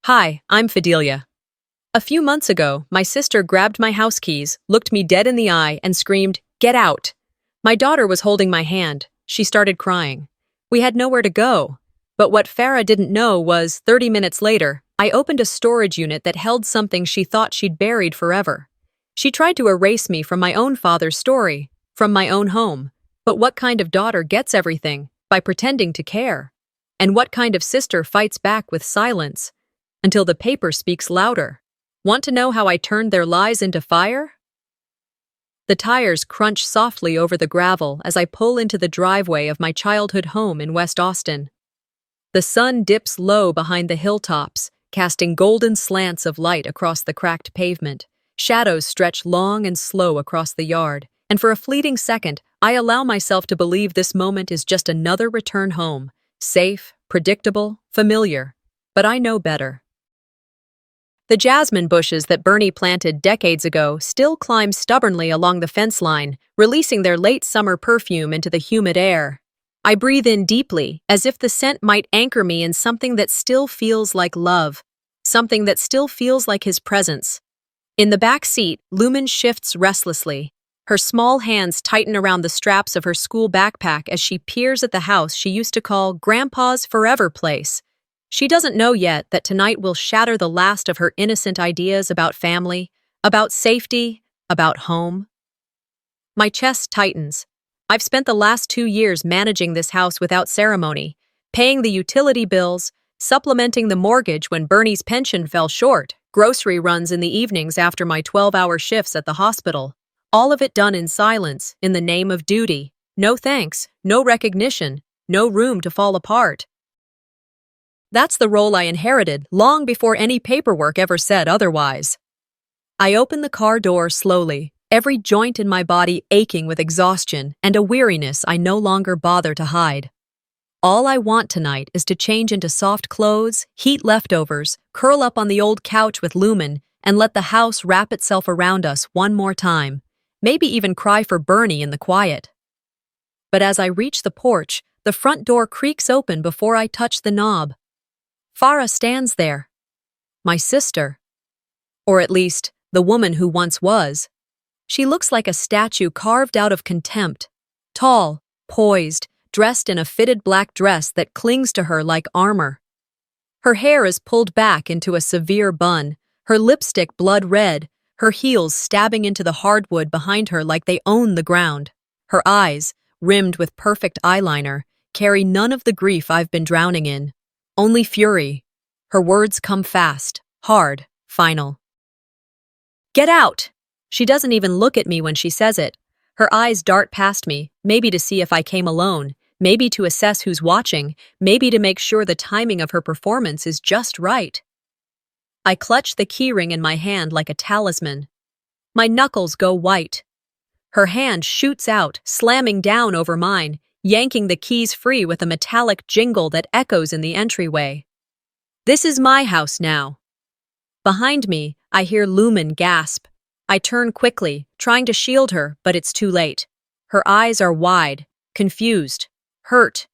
Hi, I'm Fidelia. A few months ago, my sister grabbed my house keys, looked me dead in the eye, and screamed, "Get out!" My daughter was holding my hand. She started crying. We had nowhere to go. But what Farah didn't know was, 30 minutes later, I opened a storage unit that held something she thought she'd buried forever. She tried to erase me from my own father's story, from my own home. But what kind of daughter gets everything by pretending to care? And what kind of sister fights back with silence until the paper speaks louder? Want to know how I turned their lies into fire? The tires crunch softly over the gravel as I pull into the driveway of my childhood home in West Austin. The sun dips low behind the hilltops, casting golden slants of light across the cracked pavement. Shadows stretch long and slow across the yard, and for a fleeting second, I allow myself to believe this moment is just another return home. Safe, predictable, familiar. But I know better. The jasmine bushes that Bernie planted decades ago still climb stubbornly along the fence line, releasing their late summer perfume into the humid air. I breathe in deeply, as if the scent might anchor me in something that still feels like love, something that still feels like his presence. In the back seat, Lumen shifts restlessly. Her small hands tighten around the straps of her school backpack as she peers at the house she used to call Grandpa's forever place. She doesn't know yet that tonight will shatter the last of her innocent ideas about family, about safety, about home. My chest tightens. I've spent the last 2 years managing this house without ceremony, paying the utility bills, supplementing the mortgage when Bernie's pension fell short, grocery runs in the evenings after my 12-hour shifts at the hospital. All of it done in silence, in the name of duty. No thanks, no recognition, no room to fall apart. That's the role I inherited long before any paperwork ever said otherwise. I open the car door slowly, every joint in my body aching with exhaustion and a weariness I no longer bother to hide. All I want tonight is to change into soft clothes, heat leftovers, curl up on the old couch with Lumen, and let the house wrap itself around us one more time, maybe even cry for Bernie in the quiet. But as I reach the porch, the front door creaks open before I touch the knob. Farah stands there. My sister. Or at least, the woman who once was. She looks like a statue carved out of contempt. Tall, poised, dressed in a fitted black dress that clings to her like armor. Her hair is pulled back into a severe bun, her lipstick blood red, her heels stabbing into the hardwood behind her like they own the ground. Her eyes, rimmed with perfect eyeliner, carry none of the grief I've been drowning in. Only fury. Her words come fast, hard, final. "Get out!" She doesn't even look at me when she says it. Her eyes dart past me, maybe to see if I came alone, maybe to assess who's watching, maybe to make sure the timing of her performance is just right. I clutch the keyring in my hand like a talisman. My knuckles go white. Her hand shoots out, slamming down over mine, yanking the keys free with a metallic jingle that echoes in the entryway. This is my house now. Behind me, I hear Lumen gasp. I turn quickly, trying to shield her, but it's too late. Her eyes are wide, confused, hurt.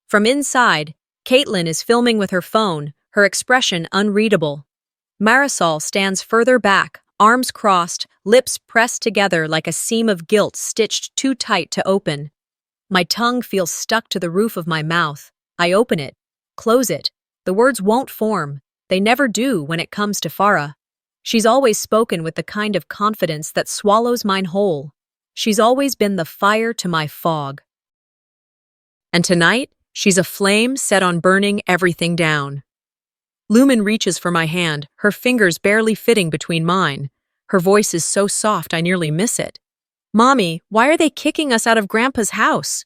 From inside, Caitlin is filming with her phone, her expression unreadable. Marisol stands further back, arms crossed, lips pressed together like a seam of guilt stitched too tight to open. My tongue feels stuck to the roof of my mouth. I open it, close it. The words won't form. They never do when it comes to Farah. She's always spoken with the kind of confidence that swallows mine whole. She's always been the fire to my fog. And tonight, she's a flame set on burning everything down. Lumen reaches for my hand, her fingers barely fitting between mine. Her voice is so soft I nearly miss it. "Mommy, why are they kicking us out of Grandpa's house?"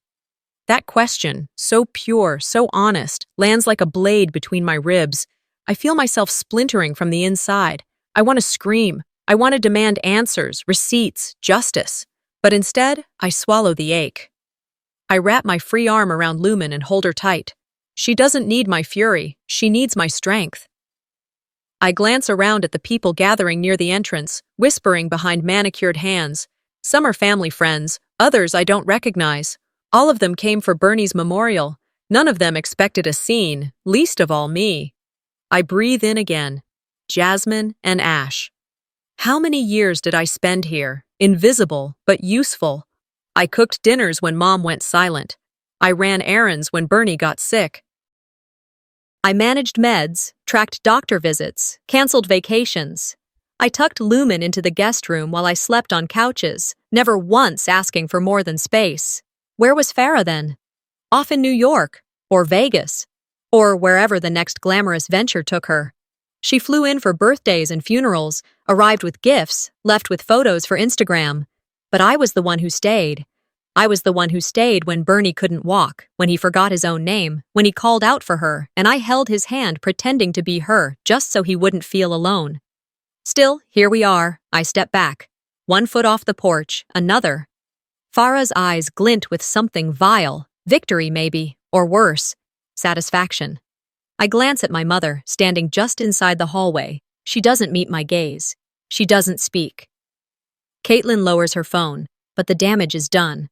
That question, so pure, so honest, lands like a blade between my ribs. I feel myself splintering from the inside. I want to scream. I want to demand answers, receipts, justice. But instead, I swallow the ache. I wrap my free arm around Lumen and hold her tight. She doesn't need my fury. She needs my strength. I glance around at the people gathering near the entrance, whispering behind manicured hands. Some are family friends, others I don't recognize. All of them came for Bernie's memorial. None of them expected a scene, least of all me. I breathe in again. Jasmine and ash. How many years did I spend here? Invisible, but useful. I cooked dinners when Mom went silent. I ran errands when Bernie got sick. I managed meds, tracked doctor visits, canceled vacations. I tucked Lumen into the guest room while I slept on couches, never once asking for more than space. Where was Farah then? Off in New York, or Vegas, or wherever the next glamorous venture took her. She flew in for birthdays and funerals, arrived with gifts, left with photos for Instagram. But I was the one who stayed. I was the one who stayed when Bernie couldn't walk, when he forgot his own name, when he called out for her, and I held his hand pretending to be her just so he wouldn't feel alone. Still, here we are. I step back. 1 foot off the porch, another. Farah's eyes glint with something vile, victory maybe, or worse, satisfaction. I glance at my mother, standing just inside the hallway. She doesn't meet my gaze. She doesn't speak. Caitlin lowers her phone, but the damage is done.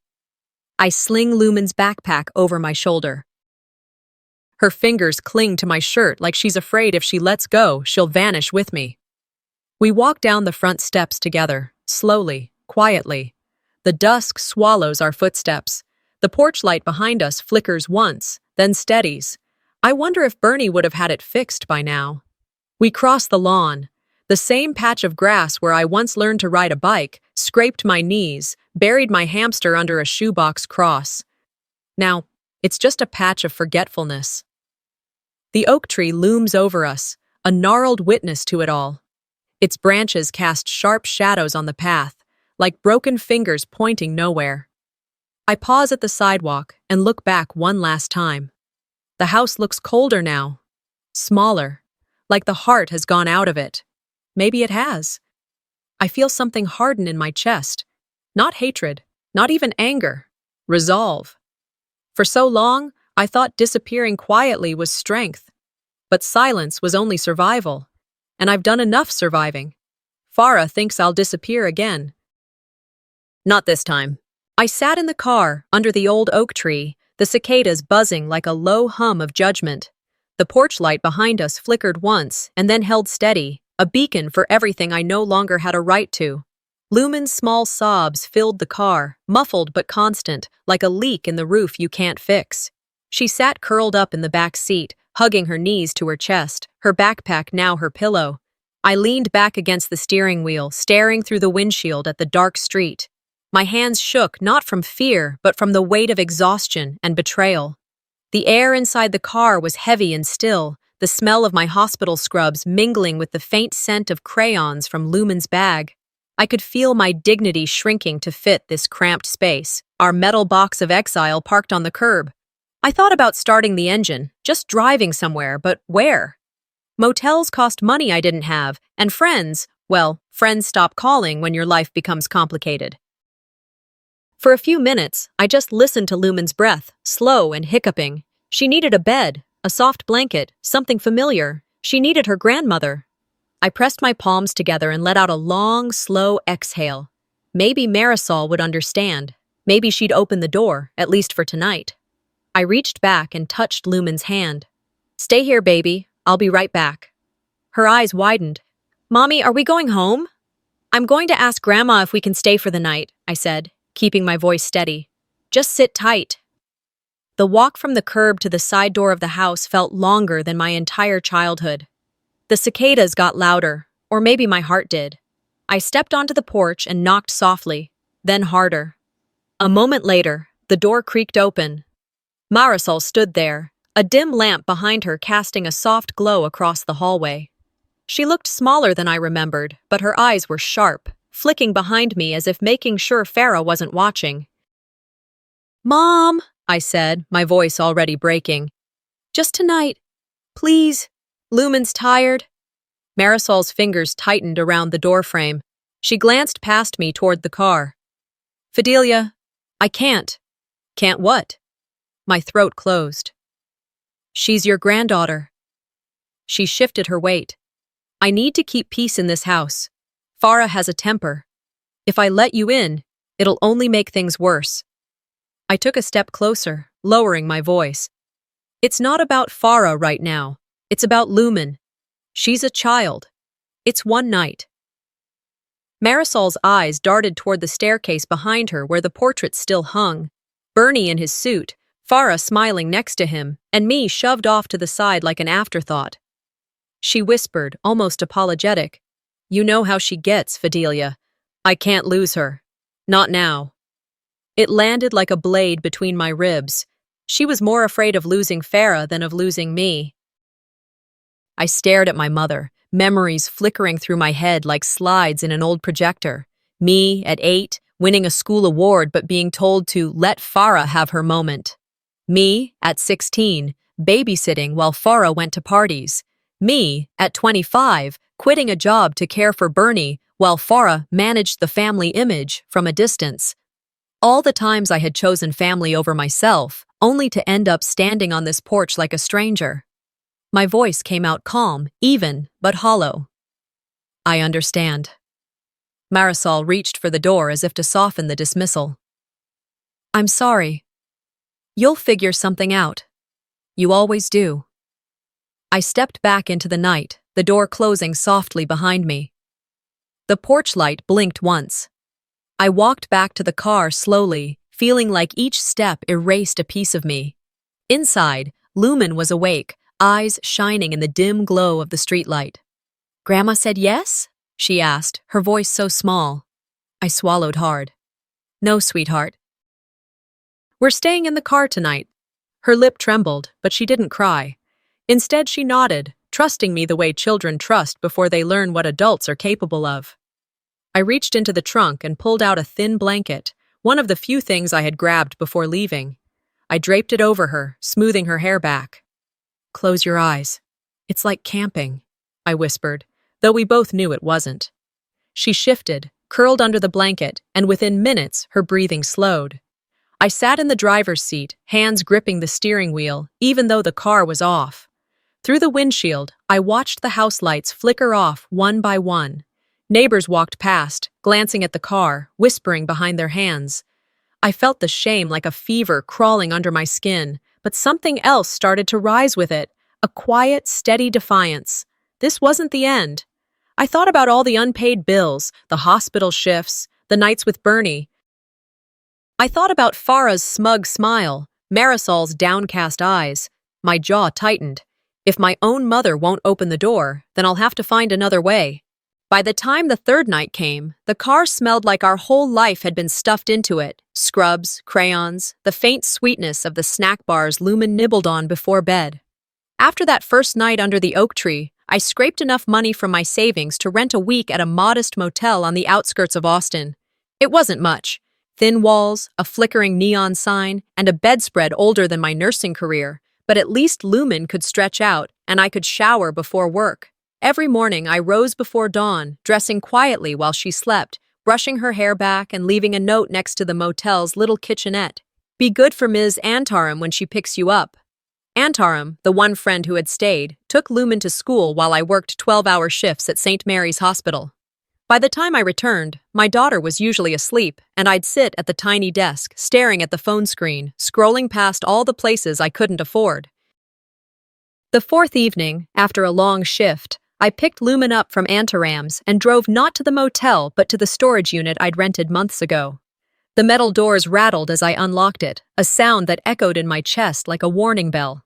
I sling Lumen's backpack over my shoulder. Her fingers cling to my shirt like she's afraid if she lets go, she'll vanish with me. We walk down the front steps together, slowly, quietly. The dusk swallows our footsteps. The porch light behind us flickers once, then steadies. I wonder if Bernie would have had it fixed by now. We cross the lawn. The same patch of grass where I once learned to ride a bike, scraped my knees, buried my hamster under a shoebox cross. Now, it's just a patch of forgetfulness. The oak tree looms over us, a gnarled witness to it all. Its branches cast sharp shadows on the path, like broken fingers pointing nowhere. I pause at the sidewalk and look back one last time. The house looks colder now, smaller, like the heart has gone out of it. Maybe it has. I feel something harden in my chest. Not hatred, not even anger. Resolve. For so long, I thought disappearing quietly was strength. But silence was only survival. And I've done enough surviving. Farah thinks I'll disappear again. Not this time. I sat in the car, under the old oak tree, the cicadas buzzing like a low hum of judgment. The porch light behind us flickered once and then held steady, a beacon for everything I no longer had a right to. Lumen's small sobs filled the car, muffled but constant, like a leak in the roof you can't fix. She sat curled up in the back seat, hugging her knees to her chest, her backpack now her pillow. I leaned back against the steering wheel, staring through the windshield at the dark street. My hands shook not from fear, but from the weight of exhaustion and betrayal. The air inside the car was heavy and still, the smell of my hospital scrubs mingling with the faint scent of crayons from Lumen's bag. I could feel my dignity shrinking to fit this cramped space, our metal box of exile parked on the curb. I thought about starting the engine, just driving somewhere, but where? Motels cost money I didn't have, and friends, well, friends stop calling when your life becomes complicated. For a few minutes, I just listened to Lumen's breath, slow and hiccuping. She needed a bed, a soft blanket, something familiar. She needed her grandmother. I pressed my palms together and let out a long, slow exhale. Maybe Marisol would understand. Maybe she'd open the door, at least for tonight. I reached back and touched Lumen's hand. "Stay here, baby. I'll be right back." Her eyes widened. "Mommy, are we going home?" "I'm going to ask Grandma if we can stay for the night," I said, keeping my voice steady. "Just sit tight." The walk from the curb to the side door of the house felt longer than my entire childhood. The cicadas got louder, or maybe my heart did. I stepped onto the porch and knocked softly, then harder. A moment later, the door creaked open. Marisol stood there, a dim lamp behind her casting a soft glow across the hallway. She looked smaller than I remembered, but her eyes were sharp, flicking behind me as if making sure Farah wasn't watching. "Mom," I said, my voice already breaking. "Just tonight. Please. Lumen's tired." Marisol's fingers tightened around the doorframe. She glanced past me toward the car. "Fidelia, I can't." "Can't what?" My throat closed. "She's your granddaughter." She shifted her weight. "I need to keep peace in this house. Farah has a temper. If I let you in, it'll only make things worse." I took a step closer, lowering my voice. "It's not about Farah right now. It's about Lumen. She's a child. It's one night. Marisol's eyes darted toward the staircase behind her where the portrait still hung. Bernie in his suit, Farah smiling next to him, and me shoved off to the side like an afterthought. She whispered, almost apologetic, "You know how she gets, Fidelia. I can't lose her. Not now." It landed like a blade between my ribs. She was more afraid of losing Farah than of losing me. I stared at my mother, memories flickering through my head like slides in an old projector. Me, at 8, winning a school award but being told to let Farah have her moment. Me, at 16, babysitting while Farah went to parties. Me, at 25, quitting a job to care for Bernie while Farah managed the family image from a distance. All the times I had chosen family over myself, only to end up standing on this porch like a stranger. My voice came out calm, even, but hollow. "I understand." Marisol reached for the door as if to soften the dismissal. "I'm sorry. You'll figure something out. You always do." I stepped back into the night, the door closing softly behind me. The porch light blinked once. I walked back to the car slowly, feeling like each step erased a piece of me. Inside, Lumen was awake, eyes shining in the dim glow of the streetlight. "Grandma said yes?" she asked, her voice so small. I swallowed hard. "No, sweetheart. We're staying in the car tonight." Her lip trembled, but she didn't cry. Instead, she nodded, trusting me the way children trust before they learn what adults are capable of. I reached into the trunk and pulled out a thin blanket, one of the few things I had grabbed before leaving. I draped it over her, smoothing her hair back. "Close your eyes. It's like camping," I whispered, though we both knew it wasn't. She shifted, curled under the blanket, and within minutes, her breathing slowed. I sat in the driver's seat, hands gripping the steering wheel, even though the car was off. Through the windshield, I watched the house lights flicker off one by one. Neighbors walked past, glancing at the car, whispering behind their hands. I felt the shame like a fever crawling under my skin, but something else started to rise with it, a quiet, steady defiance. This wasn't the end. I thought about all the unpaid bills, the hospital shifts, the nights with Bernie. I thought about Farah's smug smile, Marisol's downcast eyes. My jaw tightened. If my own mother won't open the door, then I'll have to find another way. By the time the third night came, the car smelled like our whole life had been stuffed into it. Scrubs, crayons, the faint sweetness of the snack bars Lumen nibbled on before bed. After that first night under the oak tree, I scraped enough money from my savings to rent a week at a modest motel on the outskirts of Austin. It wasn't much. Thin walls, a flickering neon sign, and a bedspread older than my nursing career. But at least Lumen could stretch out, and I could shower before work. Every morning I rose before dawn, dressing quietly while she slept, brushing her hair back and leaving a note next to the motel's little kitchenette. "Be good for Ms. Antarum when she picks you up." Antarum, the one friend who had stayed, took Lumen to school while I worked 12-hour shifts at St. Mary's Hospital. By the time I returned, my daughter was usually asleep, and I'd sit at the tiny desk, staring at the phone screen, scrolling past all the places I couldn't afford. The fourth evening, after a long shift, I picked Lumen up from Antaram's and drove not to the motel but to the storage unit I'd rented months ago. The metal doors rattled as I unlocked it, a sound that echoed in my chest like a warning bell.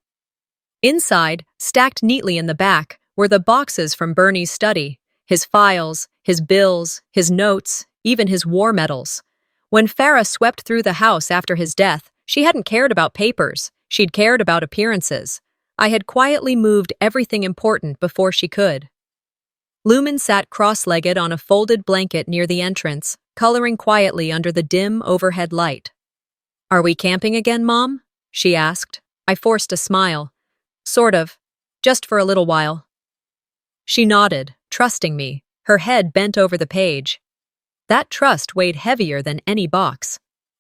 Inside, stacked neatly in the back, were the boxes from Bernie's study, his files, his bills, his notes, even his war medals. When Farah swept through the house after his death, she hadn't cared about papers, she'd cared about appearances. I had quietly moved everything important before she could. Lumen sat cross-legged on a folded blanket near the entrance, coloring quietly under the dim overhead light. "Are we camping again, Mom?" she asked. I forced a smile. "Sort of. Just for a little while." She nodded, trusting me, her head bent over the page. That trust weighed heavier than any box.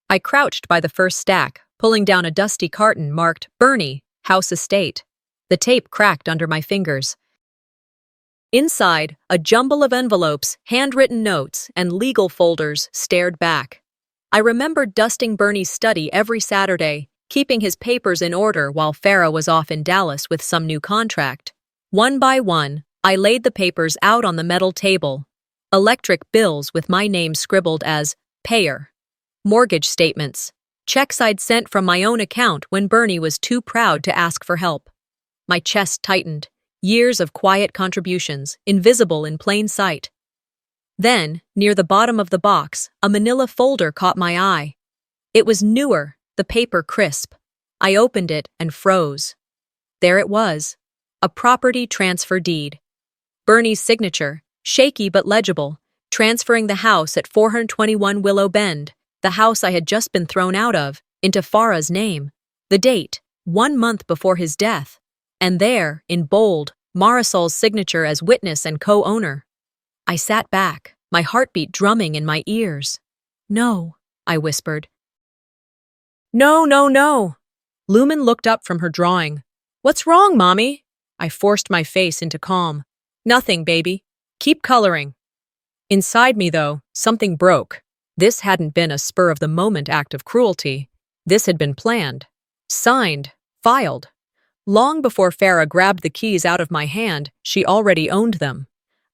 I crouched by the first stack, pulling down a dusty carton marked Bernie, House Estate. The tape cracked under my fingers. Inside, a jumble of envelopes, handwritten notes, and legal folders stared back. I remembered dusting Bernie's study every Saturday, keeping his papers in order while Farah was off in Dallas with some new contract. One by one, I laid the papers out on the metal table. Electric bills with my name scribbled as payer. Mortgage statements. Checks I'd sent from my own account when Bernie was too proud to ask for help. My chest tightened. Years of quiet contributions, invisible in plain sight. Then, near the bottom of the box, a manila folder caught my eye. It was newer, the paper crisp. I opened it and froze. There it was. A property transfer deed. Bernie's signature, shaky but legible, transferring the house at 421 Willow Bend, the house I had just been thrown out of, into Farah's name. The date, 1 month before his death. And there, in bold, Marisol's signature as witness and co-owner. I sat back, my heartbeat drumming in my ears. "No," I whispered. "No, no, no." Lumen looked up from her drawing. "What's wrong, Mommy?" I forced my face into calm. "Nothing, baby. Keep coloring." Inside me, though, something broke. This hadn't been a spur-of-the-moment act of cruelty. This had been planned, signed, filed. Long before Farah grabbed the keys out of my hand, she already owned them.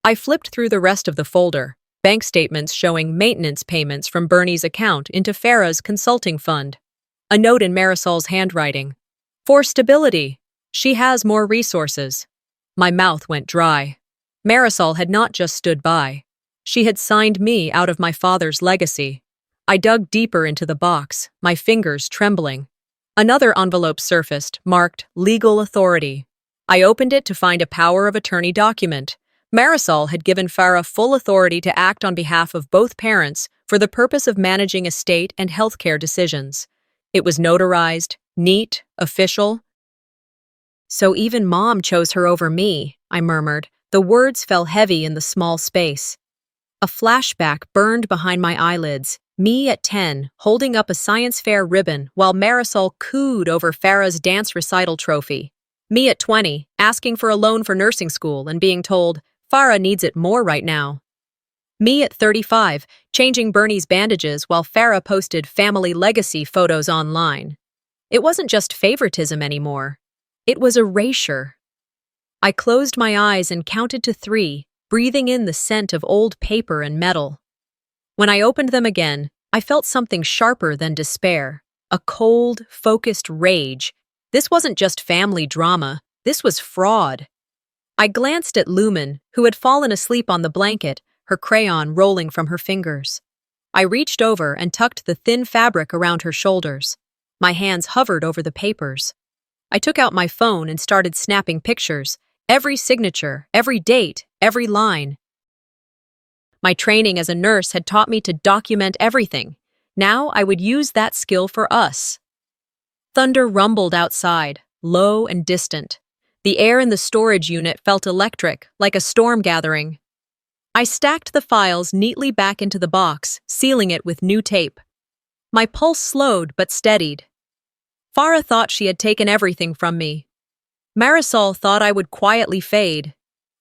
I flipped through the rest of the folder, bank statements showing maintenance payments from Bernie's account into Farah's consulting fund. A note in Marisol's handwriting. "For stability. She has more resources." My mouth went dry. Marisol had not just stood by. She had signed me out of my father's legacy. I dug deeper into the box, my fingers trembling. Another envelope surfaced, marked Legal Authority. I opened it to find a power of attorney document. Marisol had given Farah full authority to act on behalf of both parents for the purpose of managing estate and healthcare decisions. It was notarized, neat, official. "So even Mom chose her over me," I murmured. The words fell heavy in the small space. A flashback burned behind my eyelids. Me at 10, holding up a science fair ribbon while Marisol cooed over Farah's dance recital trophy. Me at 20, asking for a loan for nursing school and being told, Farah needs it more right now. Me at 35, changing Bernie's bandages while Farah posted family legacy photos online. It wasn't just favoritism anymore. It was erasure. I closed my eyes and counted to 3, breathing in the scent of old paper and metal. When I opened them again, I felt something sharper than despair, a cold, focused rage. This wasn't just family drama, this was fraud. I glanced at Lumen, who had fallen asleep on the blanket, her crayon rolling from her fingers. I reached over and tucked the thin fabric around her shoulders. My hands hovered over the papers. I took out my phone and started snapping pictures, every signature, every date, every line. My training as a nurse had taught me to document everything. Now I would use that skill for us. Thunder rumbled outside, low and distant. The air in the storage unit felt electric, like a storm gathering. I stacked the files neatly back into the box, sealing it with new tape. My pulse slowed but steadied. Farah thought she had taken everything from me. Marisol thought I would quietly fade.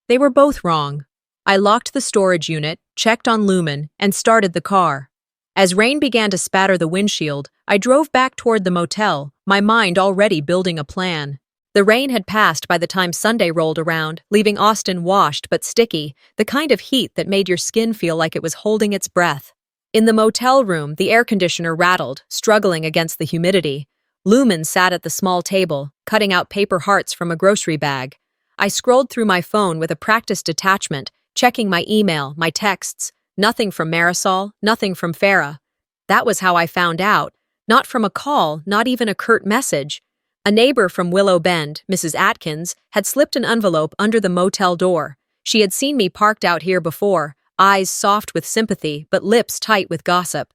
They were both wrong. I locked the storage unit, checked on Lumen, and started the car. As rain began to spatter the windshield, I drove back toward the motel, my mind already building a plan. The rain had passed by the time Sunday rolled around, leaving Austin washed but sticky, the kind of heat that made your skin feel like it was holding its breath. In the motel room, the air conditioner rattled, struggling against the humidity. Lumen sat at the small table, cutting out paper hearts from a grocery bag. I scrolled through my phone with a practiced detachment, checking my email, my texts. Nothing from Marisol, nothing from Farah. That was how I found out. Not from a call, not even a curt message. A neighbor from Willow Bend, Mrs. Atkins, had slipped an envelope under the motel door. She had seen me parked out here before, eyes soft with sympathy, but lips tight with gossip.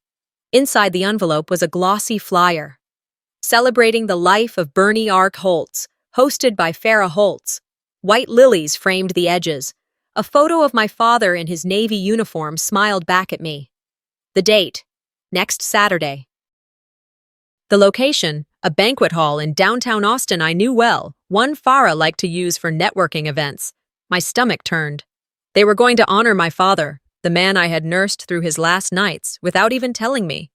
Inside the envelope was a glossy flyer. Celebrating the life of Bernie Ark Holtz, hosted by Farah Holtz. White lilies framed the edges. A photo of my father in his Navy uniform smiled back at me. The date, next Saturday. The location, a banquet hall in downtown Austin I knew well, one Farah liked to use for networking events. My stomach turned. They were going to honor my father, the man I had nursed through his last nights, without even telling me.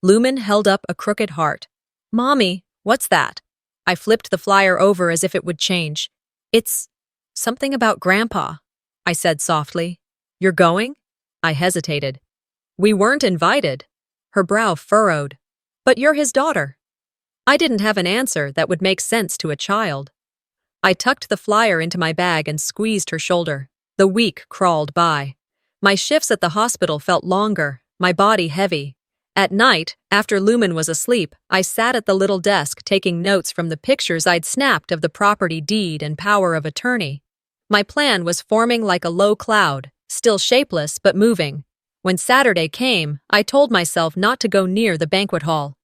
Lumen held up a crooked heart. "Mommy, what's that?" I flipped the flyer over as if it would change. "It's Something about Grandpa, I said softly. You're going? I hesitated. We weren't invited. Her brow furrowed. But you're his daughter. I didn't have an answer that would make sense to a child. I tucked the flyer into my bag and squeezed her shoulder. The week crawled by. My shifts at the hospital felt longer, my body heavy. At night, after Lumen was asleep, I sat at the little desk taking notes from the pictures I'd snapped of the property deed and power of attorney. My plan was forming like a low cloud, still shapeless but moving. When Saturday came, I told myself not to go near the banquet hall.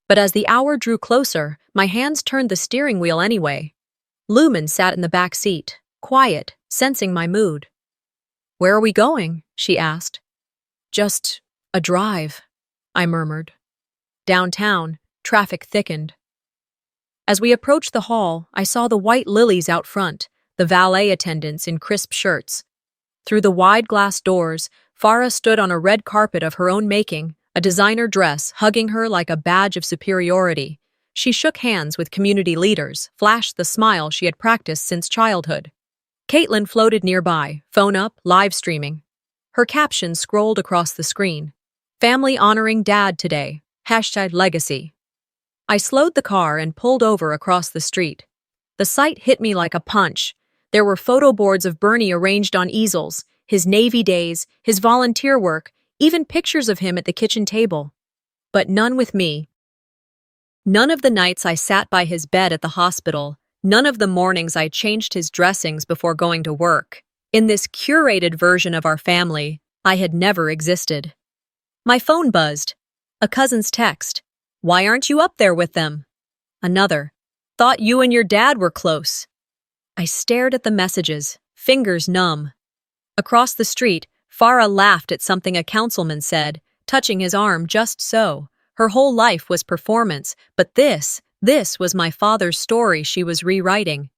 But as the hour drew closer, my hands turned the steering wheel anyway. Lumen sat in the back seat, quiet, sensing my mood. Where are we going? She asked. Just a drive, I murmured. Downtown, traffic thickened. As we approached the hall, I saw the white lilies out front, the valet attendants in crisp shirts. Through the wide glass doors, Farah stood on a red carpet of her own making, a designer dress hugging her like a badge of superiority. She shook hands with community leaders, flashed the smile she had practiced since childhood. Caitlin floated nearby, phone up, live streaming. Her caption scrolled across the screen. Family honoring dad today. #legacy. I slowed the car and pulled over across the street. The sight hit me like a punch. There were photo boards of Bernie arranged on easels, his Navy days, his volunteer work, even pictures of him at the kitchen table. But none with me. None of the nights I sat by his bed at the hospital, none of the mornings I changed his dressings before going to work. In this curated version of our family, I had never existed. My phone buzzed. A cousin's text. Why aren't you up there with them? Another. Thought you and your dad were close. I stared at the messages, fingers numb. Across the street, Farah laughed at something a councilman said, touching his arm just so. Her whole life was performance, but this was my father's story she was rewriting.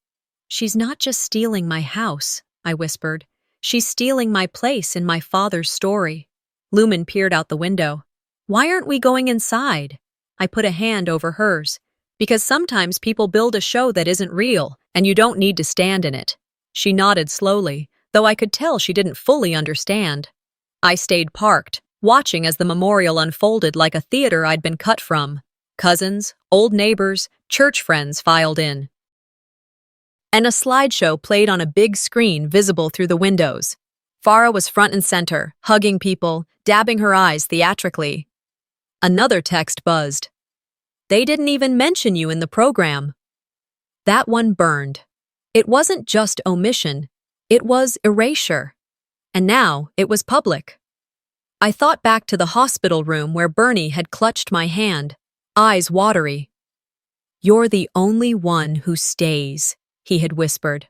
She's not just stealing my house, I whispered. She's stealing my place in my father's story. Lumen peered out the window. Why aren't we going inside? I put a hand over hers. Because sometimes people build a show that isn't real, and you don't need to stand in it. She nodded slowly, though I could tell she didn't fully understand. I stayed parked, watching as the memorial unfolded like a theater I'd been cut from. Cousins, old neighbors, church friends filed in. And a slideshow played on a big screen visible through the windows. Farah was front and center, hugging people, dabbing her eyes theatrically. Another text buzzed. They didn't even mention you in the program. That one burned. It wasn't just omission, it was erasure. And now it was public. I thought back to the hospital room where Bernie had clutched my hand, eyes watery. You're the only one who stays, he had whispered.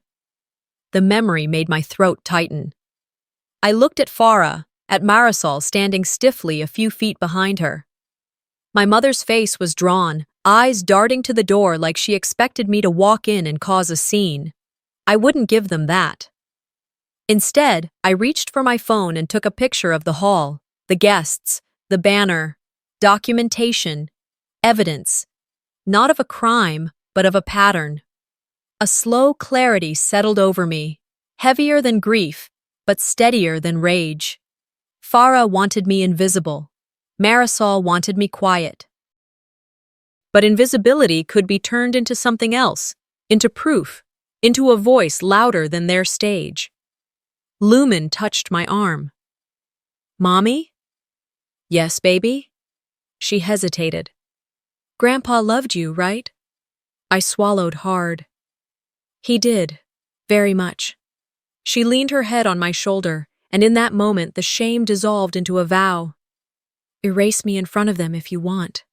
The memory made my throat tighten. I looked at Farah, at Marisol standing stiffly a few feet behind her. My mother's face was drawn, eyes darting to the door like she expected me to walk in and cause a scene. I wouldn't give them that. Instead, I reached for my phone and took a picture of the hall, the guests, the banner, documentation, evidence, not of a crime, but of a pattern. A slow clarity settled over me, heavier than grief, but steadier than rage. Farah wanted me invisible. Marisol wanted me quiet. But invisibility could be turned into something else, into proof, into a voice louder than their stage. Lumen touched my arm. Mommy? Yes, baby? She hesitated. Grandpa loved you, right? I swallowed hard. He did, very much. She leaned her head on my shoulder, and in that moment the shame dissolved into a vow. Erase me in front of them if you want,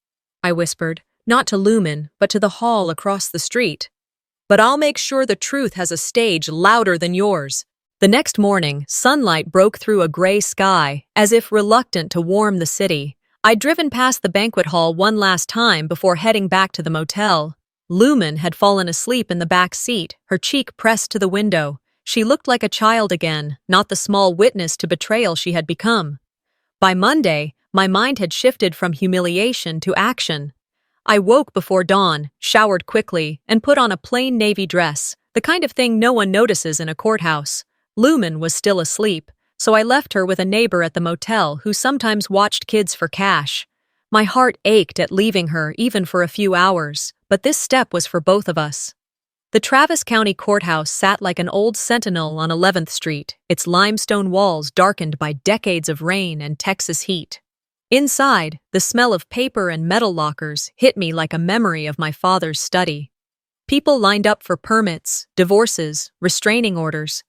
I whispered, not to Lumen, but to the hall across the street. But I'll make sure the truth has a stage louder than yours. The next morning, sunlight broke through a gray sky, as if reluctant to warm the city. I'd driven past the banquet hall one last time before heading back to the motel. Lumen had fallen asleep in the back seat, her cheek pressed to the window. She looked like a child again, not the small witness to betrayal she had become. By Monday, my mind had shifted from humiliation to action. I woke before dawn, showered quickly, and put on a plain navy dress, The kind of thing no one notices in a courthouse. Lumen was still asleep, so I left her with a neighbor at the motel who sometimes watched kids for cash. My heart ached at leaving her even for a few hours, but this step was for both of us. The Travis County Courthouse sat like an old sentinel on 11th Street, its limestone walls darkened by decades of rain and Texas heat. Inside, the smell of paper and metal lockers hit me like a memory of my father's study. People lined up for permits, divorces, restraining orders.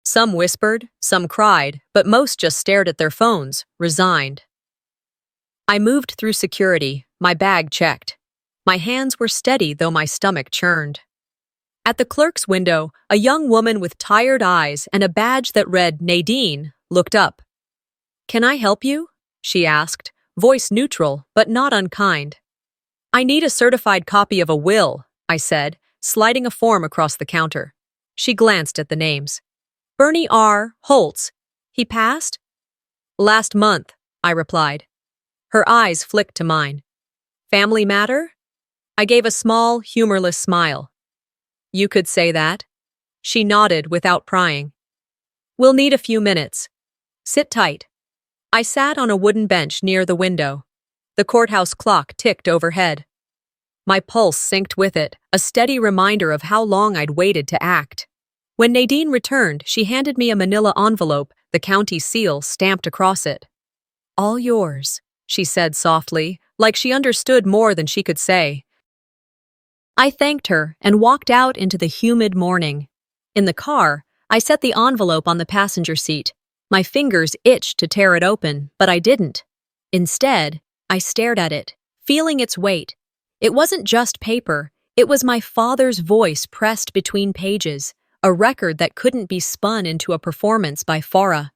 Some whispered, some cried, but most just stared at their phones, resigned. I moved through security, my bag checked. My hands were steady, though my stomach churned. At the clerk's window, a young woman with tired eyes and a badge that read Nadine looked up. "Can I help you?" she asked, voice neutral but not unkind. "I need a certified copy of a will," I said, sliding a form across the counter. She glanced at the names. "Bernie R. Holtz. He passed?" "Last month," I replied. Her eyes flicked to mine. "Family matter?" I gave a small, humorless smile. "You could say that." She nodded without prying. "We'll need a few minutes. Sit tight." I sat on a wooden bench near the window. The courthouse clock ticked overhead. My pulse synced with it, a steady reminder of how long I'd waited to act. When Nadine returned, she handed me a manila envelope, the county seal stamped across it. "All yours," she said softly, like she understood more than she could say. I thanked her and walked out into the humid morning. In the car, I set the envelope on the passenger seat. My fingers itched to tear it open, but I didn't. Instead, I stared at it, feeling its weight. It wasn't just paper, it was my father's voice pressed between pages, a record that couldn't be spun into a performance by Farah.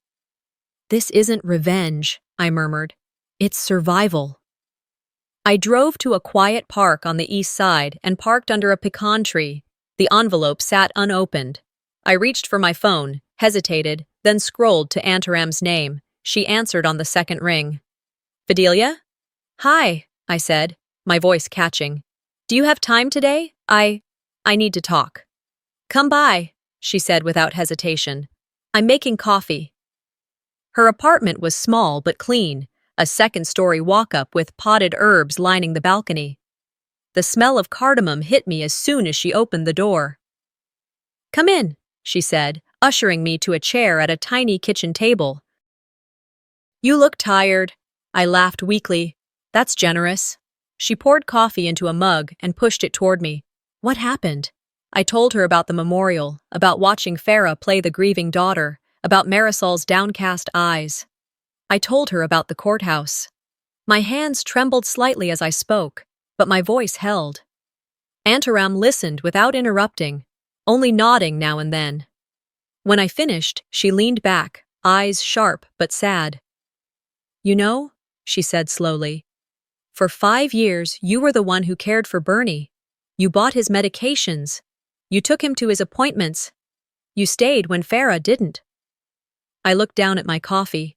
"This isn't revenge," I murmured. "It's survival." I drove to a quiet park on the east side and parked under a pecan tree. The envelope sat unopened. I reached for my phone, hesitated, then scrolled to Aunt Aram's name. She answered on the second ring. "Fidelia?" "Hi," I said, my voice catching. "Do you have time today? I need to talk." "Come by," she said without hesitation. "I'm making coffee." Her apartment was small but clean, a second-story walk-up with potted herbs lining the balcony. The smell of cardamom hit me as soon as she opened the door. "Come in," she said, ushering me to a chair at a tiny kitchen table. "You look tired." I laughed weakly. "That's generous." She poured coffee into a mug and pushed it toward me. "What happened?" I told her about the memorial, about watching Farah play the grieving daughter, about Marisol's downcast eyes. I told her about the courthouse. My hands trembled slightly as I spoke, but my voice held. Aunt Aram listened without interrupting, only nodding now and then. When I finished, she leaned back, eyes sharp but sad. "You know," she said slowly, "for 5 years you were the one who cared for Bernie. You bought his medications. You took him to his appointments. You stayed when Farah didn't." I looked down at my coffee.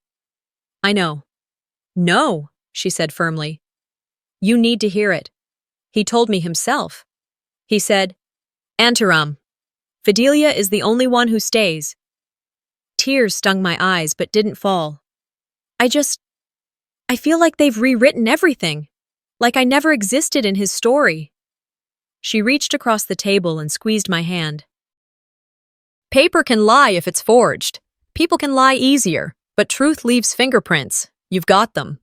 "I know." "No," she said firmly. "You need to hear it. He told me himself. He said, 'Aunt Aram, Fidelia is the only one who stays.'" Tears stung my eyes but didn't fall. I feel like they've rewritten everything. Like I never existed in his story." She reached across the table and squeezed my hand. "Paper can lie if it's forged. People can lie easier, but truth leaves fingerprints. You've got them."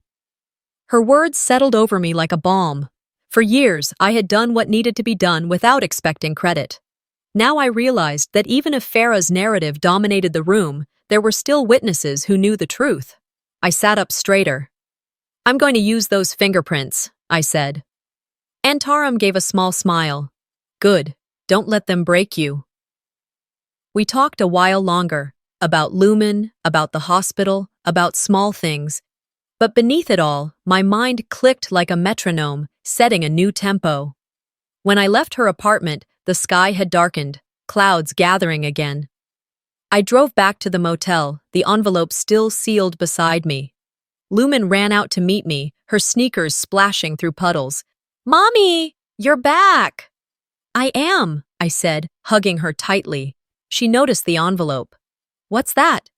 Her words settled over me like a balm. For years, I had done what needed to be done without expecting credit. Now I realized that even if Farah's narrative dominated the room, there were still witnesses who knew the truth. I sat up straighter. "I'm going to use those fingerprints," I said. Aunt Aram gave a small smile. "Good. Don't let them break you." We talked a while longer, about Lumen, about the hospital, about small things. But beneath it all, my mind clicked like a metronome, setting a new tempo. When I left her apartment, the sky had darkened, clouds gathering again. I drove back to the motel, the envelope still sealed beside me. Lumen ran out to meet me, her sneakers splashing through puddles. "Mommy, you're back!" "I am," I said, hugging her tightly. She noticed the envelope. What's that?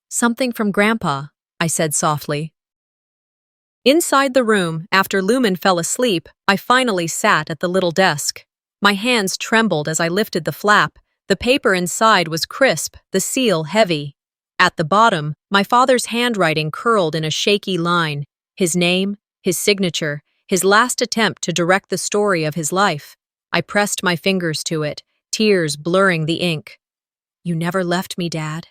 Something from Grandpa, I said softly. Inside the room, after Lumen fell asleep, I finally sat at the little desk. My hands trembled as I lifted the flap. The paper inside was crisp, the seal heavy. At the bottom, my father's handwriting curled in a shaky line. His name, his signature, his last attempt to direct the story of his life. I pressed my fingers to it, tears blurring the ink. "You never left me, Dad,"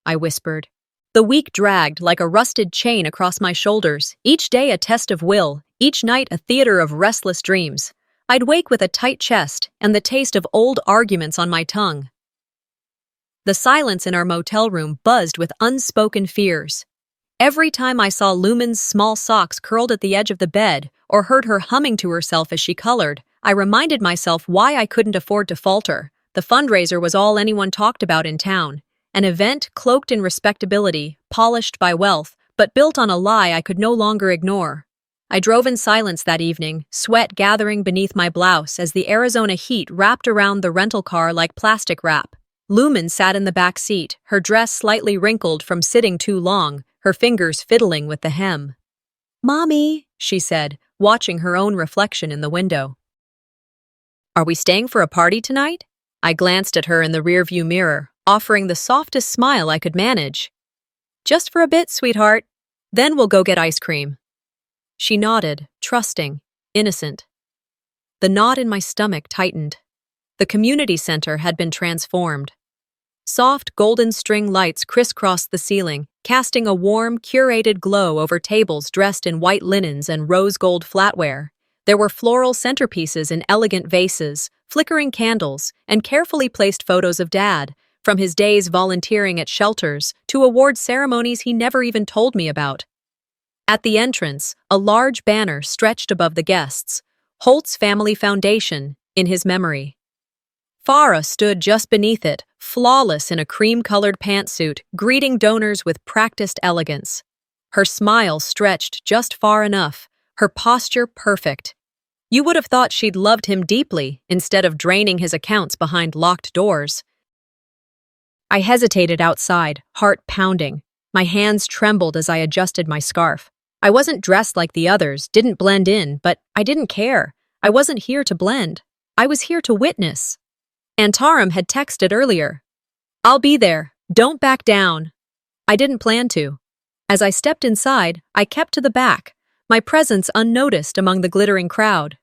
I whispered. The week dragged like a rusted chain across my shoulders, each day a test of will, each night a theater of restless dreams. I'd wake with a tight chest and the taste of old arguments on my tongue. The silence in our motel room buzzed with unspoken fears. Every time I saw Lumen's small socks curled at the edge of the bed or heard her humming to herself as she colored, I reminded myself why I couldn't afford to falter. The fundraiser was all anyone talked about in town. An event cloaked in respectability, polished by wealth, but built on a lie I could no longer ignore. I drove in silence that evening, sweat gathering beneath my blouse as the Arizona heat wrapped around the rental car like plastic wrap. Lumen sat in the back seat, her dress slightly wrinkled from sitting too long, her fingers fiddling with the hem. "Mommy," she said, watching her own reflection in the window. "Are we staying for a party tonight?" I glanced at her in the rearview mirror, offering the softest smile I could manage. "Just for a bit, sweetheart. Then we'll go get ice cream." She nodded, trusting, innocent. The knot in my stomach tightened. The community center had been transformed. Soft golden string lights crisscrossed the ceiling, casting a warm, curated glow over tables dressed in white linens and rose gold flatware. There were floral centerpieces in elegant vases, flickering candles, and carefully placed photos of Dad, from his days volunteering at shelters to award ceremonies he never even told me about. At the entrance, a large banner stretched above the guests, Holt's Family Foundation, in his memory. Farah stood just beneath it, flawless in a cream-colored pantsuit, greeting donors with practiced elegance. Her smile stretched just far enough, her posture perfect. You would have thought she'd loved him deeply instead of draining his accounts behind locked doors. I hesitated outside, heart pounding. My hands trembled as I adjusted my scarf. I wasn't dressed like the others, didn't blend in, but I didn't care. I wasn't here to blend. I was here to witness. Antaram had texted earlier. "I'll be there. Don't back down." I didn't plan to. As I stepped inside, I kept to the back, my presence unnoticed among the glittering crowd.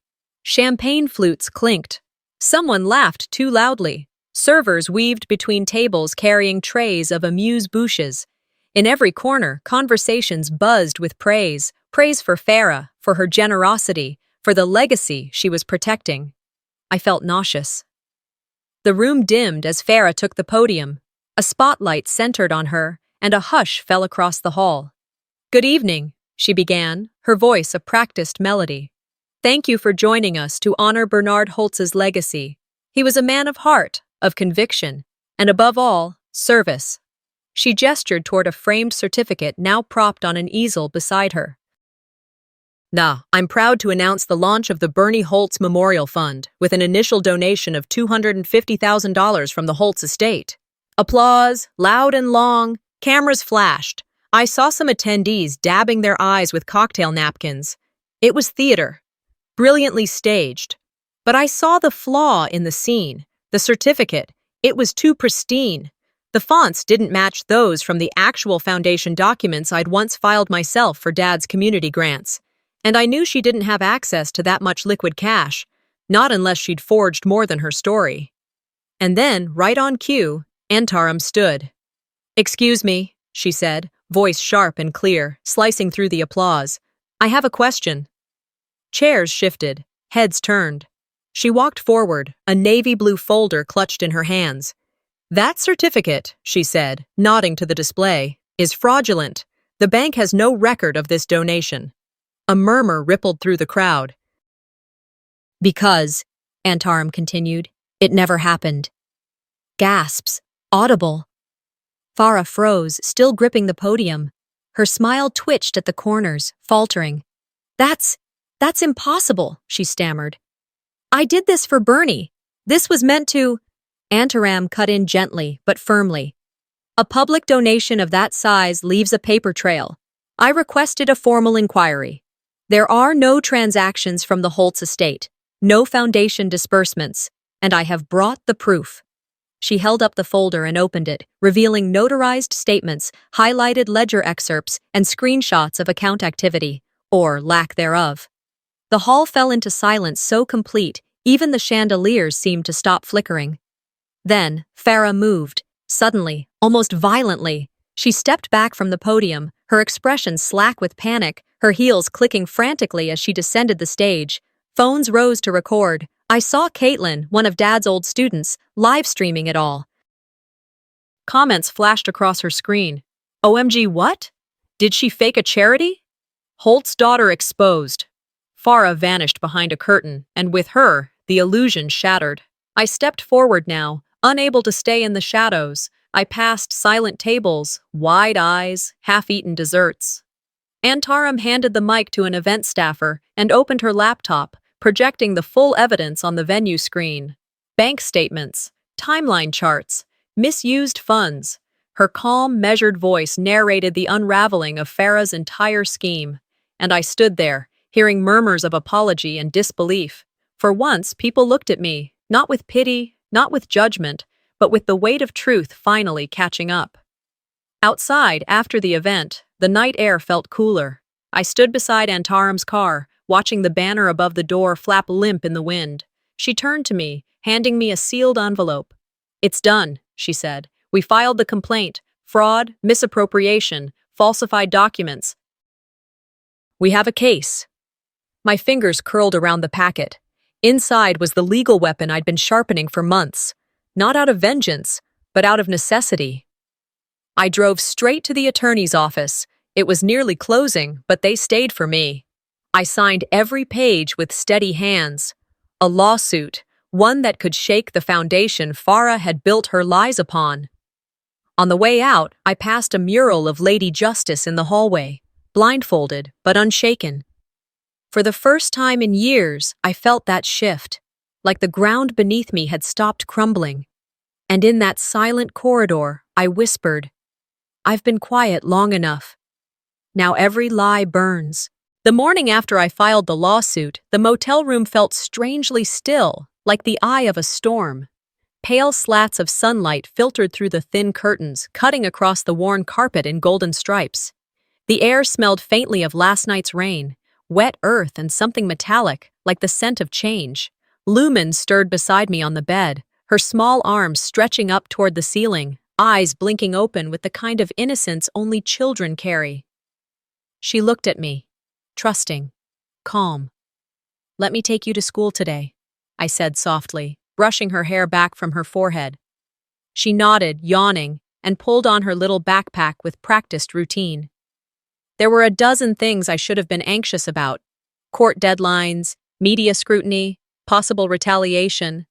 Champagne flutes clinked. Someone laughed too loudly. Servers weaved between tables carrying trays of amuse-bouches. In every corner, conversations buzzed with praise. Praise for Farah, for her generosity, for the legacy she was protecting. I felt nauseous. The room dimmed as Farah took the podium. A spotlight centered on her, and a hush fell across the hall. "Good evening," she began, her voice a practiced melody. "Thank you for joining us to honor Bernard Holtz's legacy. He was a man of heart, of conviction, and above all, service." She gestured toward a framed certificate now propped on an easel beside her. I'm proud to announce the launch of the Bernie Holtz Memorial Fund with an initial donation of $250,000 from the Holtz estate. Applause, loud and long, cameras flashed. I saw some attendees dabbing their eyes with cocktail napkins. It was theater, brilliantly staged. But I saw the flaw in the scene, the certificate. It was too pristine. The fonts didn't match those from the actual foundation documents I'd once filed myself for Dad's community grants. And I knew she didn't have access to that much liquid cash, not unless she'd forged more than her story. And then, right on cue, Antaram stood. "Excuse me," she said, voice sharp and clear, slicing through the applause. "I have a question." Chairs shifted, heads turned. She walked forward, a navy blue folder clutched in her hands. "That certificate," she said, nodding to the display, "is fraudulent. The bank has no record of this donation." A murmur rippled through the crowd. "Because," Antaram continued, "it never happened." Gasps, audible. Farah froze, still gripping the podium. Her smile twitched at the corners, faltering. That's impossible," she stammered. "I did this for Bernie. This was meant to— Antaram cut in gently but firmly. A public donation of that size leaves a paper trail. I requested a formal inquiry. There are no transactions from the Holtz estate, no foundation disbursements, and I have brought the proof. She held up the folder and opened it, revealing notarized statements, highlighted ledger excerpts, and screenshots of account activity, or lack thereof. The hall fell into silence so complete, even the chandeliers seemed to stop flickering. Then, Farah moved, suddenly, almost violently. She stepped back from the podium, her expression slack with panic, her heels clicking frantically as she descended the stage. Phones rose to record. I saw Caitlin, one of Dad's old students, live streaming it all. Comments flashed across her screen. OMG, what? Did she fake a charity? Holt's daughter exposed. Farah vanished behind a curtain, and with her, the illusion shattered. I stepped forward now, unable to stay in the shadows. I passed silent tables, wide eyes, half-eaten desserts. Antaram handed the mic to an event staffer and opened her laptop, projecting the full evidence on the venue screen. Bank statements, timeline charts, misused funds. Her calm, measured voice narrated the unraveling of Farah's entire scheme. And I stood there, hearing murmurs of apology and disbelief. For once, people looked at me, not with pity, not with judgment, but with the weight of truth finally catching up. Outside, after the event, the night air felt cooler. I stood beside Antaram's car, watching the banner above the door flap limp in the wind. She turned to me, handing me a sealed envelope. "It's done," she said. "We filed the complaint. Fraud, misappropriation, falsified documents. We have a case." My fingers curled around the packet. Inside was the legal weapon I'd been sharpening for months. Not out of vengeance, but out of necessity. I drove straight to the attorney's office. It was nearly closing, but they stayed for me. I signed every page with steady hands. A lawsuit, one that could shake the foundation Farah had built her lies upon. On the way out, I passed a mural of Lady Justice in the hallway, blindfolded but unshaken. For the first time in years, I felt that shift, like the ground beneath me had stopped crumbling. And in that silent corridor, I whispered, "I've been quiet long enough. Now every lie burns." The morning after I filed the lawsuit, the motel room felt strangely still, like the eye of a storm. Pale slats of sunlight filtered through the thin curtains, cutting across the worn carpet in golden stripes. The air smelled faintly of last night's rain, wet earth and something metallic, like the scent of change. Lumen stirred beside me on the bed, her small arms stretching up toward the ceiling, eyes blinking open with the kind of innocence only children carry. She looked at me, trusting, calm. "Let me take you to school today," I said softly, brushing her hair back from her forehead. She nodded, yawning, and pulled on her little backpack with practiced routine. There were a dozen things I should have been anxious about: court deadlines, media scrutiny, possible retaliation.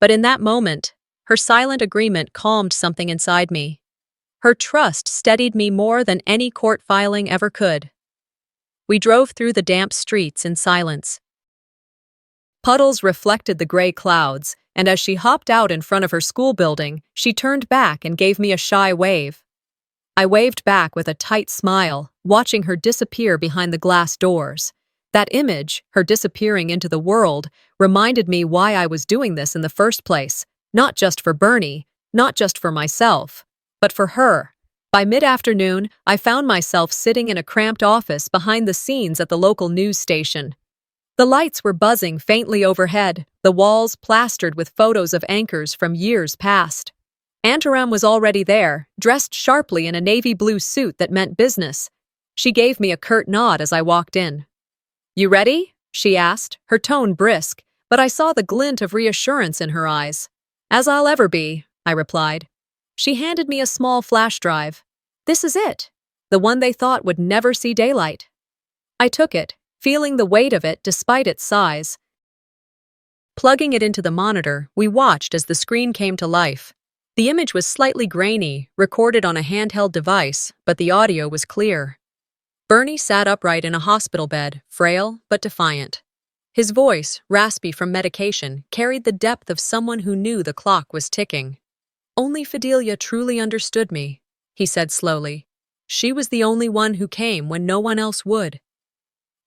But in that moment, her silent agreement calmed something inside me. Her trust steadied me more than any court filing ever could. We drove through the damp streets in silence. Puddles reflected the gray clouds, and as she hopped out in front of her school building, she turned back and gave me a shy wave. I waved back with a tight smile, watching her disappear behind the glass doors. That image, her disappearing into the world, reminded me why I was doing this in the first place. Not just for Bernie, not just for myself, but for her. By mid-afternoon, I found myself sitting in a cramped office behind the scenes at the local news station. The lights were buzzing faintly overhead, the walls plastered with photos of anchors from years past. Antaram was already there, dressed sharply in a navy blue suit that meant business. She gave me a curt nod as I walked in. "You ready?" she asked, her tone brisk, but I saw the glint of reassurance in her eyes. "As I'll ever be," I replied. She handed me a small flash drive. "This is it, the one they thought would never see daylight." I took it, feeling the weight of it despite its size. Plugging it into the monitor, we watched as the screen came to life. The image was slightly grainy, recorded on a handheld device, but the audio was clear. Bernie sat upright in a hospital bed, frail but defiant. His voice, raspy from medication, carried the depth of someone who knew the clock was ticking. "Only Fidelia truly understood me," he said slowly. "She was the only one who came when no one else would."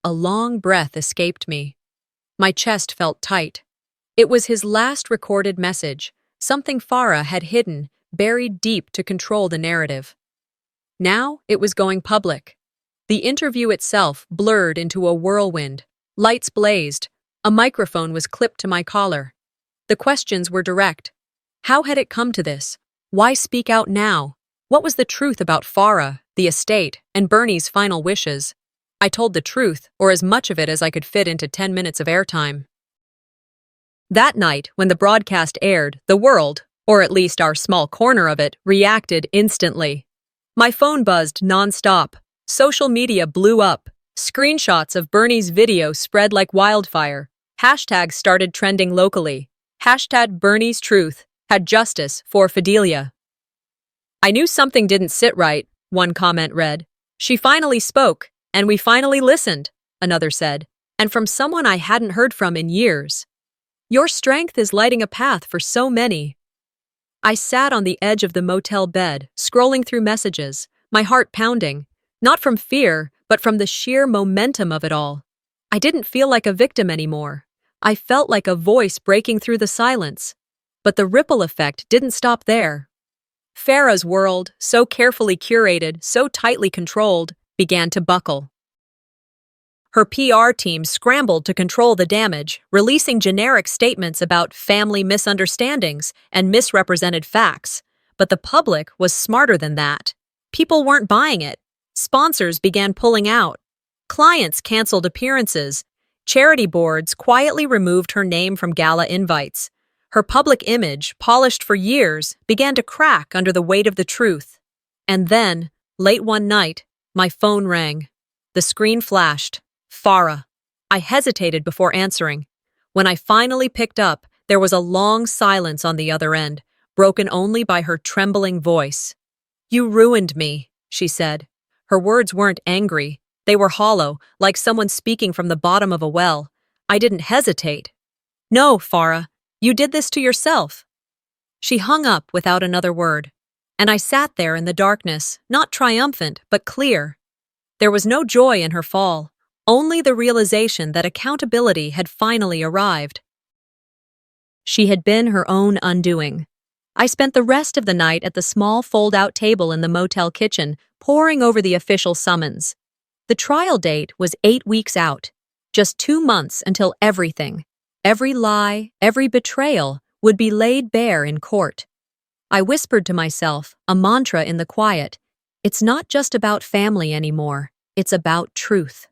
A long breath escaped me. My chest felt tight. It was his last recorded message, something Farah had hidden, buried deep to control the narrative. Now it was going public. The interview itself blurred into a whirlwind. Lights blazed. A microphone was clipped to my collar. The questions were direct. How had it come to this? Why speak out now? What was the truth about Farah, the estate, and Bernie's final wishes? I told the truth, or as much of it as I could fit into 10 minutes of airtime. That night, when the broadcast aired, the world, or at least our small corner of it, reacted instantly. My phone buzzed nonstop. Social media blew up. Screenshots of Bernie's video spread like wildfire. Hashtags started trending locally. Hashtag Bernie's truth had justice for Fidelia. "I knew something didn't sit right," one comment read. "She finally spoke, and we finally listened," another said, and from someone I hadn't heard from in years. "Your strength is lighting a path for so many." I sat on the edge of the motel bed, scrolling through messages, my heart pounding, not from fear, but from the sheer momentum of it all. I didn't feel like a victim anymore. I felt like a voice breaking through the silence. But the ripple effect didn't stop there. Farah's world, so carefully curated, so tightly controlled, began to buckle. Her PR team scrambled to control the damage, releasing generic statements about family misunderstandings and misrepresented facts. But the public was smarter than that. People weren't buying it. Sponsors began pulling out. Clients canceled appearances. Charity boards quietly removed her name from gala invites. Her public image, polished for years, began to crack under the weight of the truth. And then, late one night, my phone rang. The screen flashed. Farah. I hesitated before answering. When I finally picked up, there was a long silence on the other end, broken only by her trembling voice. "You ruined me," she said. Her words weren't angry. They were hollow, like someone speaking from the bottom of a well. I didn't hesitate. "No, Farah. You did this to yourself." She hung up without another word, and I sat there in the darkness, not triumphant, but clear. There was no joy in her fall, only the realization that accountability had finally arrived. She had been her own undoing. I spent the rest of the night at the small fold-out table in the motel kitchen, poring over the official summons. The trial date was 8 weeks out, just 2 months until everything, every lie, every betrayal, would be laid bare in court. I whispered to myself, a mantra in the quiet, "It's not just about family anymore, it's about truth."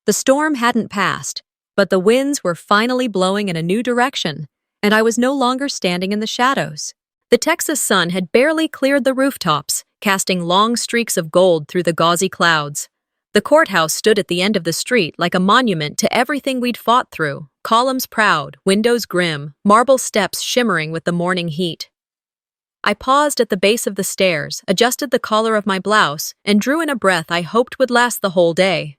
The storm hadn't passed, but the winds were finally blowing in a new direction, and I was no longer standing in the shadows. The Texas sun had barely cleared the rooftops, casting long streaks of gold through the gauzy clouds. The courthouse stood at the end of the street like a monument to everything we'd fought through, columns proud, windows grim, marble steps shimmering with the morning heat. I paused at the base of the stairs, adjusted the collar of my blouse, and drew in a breath I hoped would last the whole day.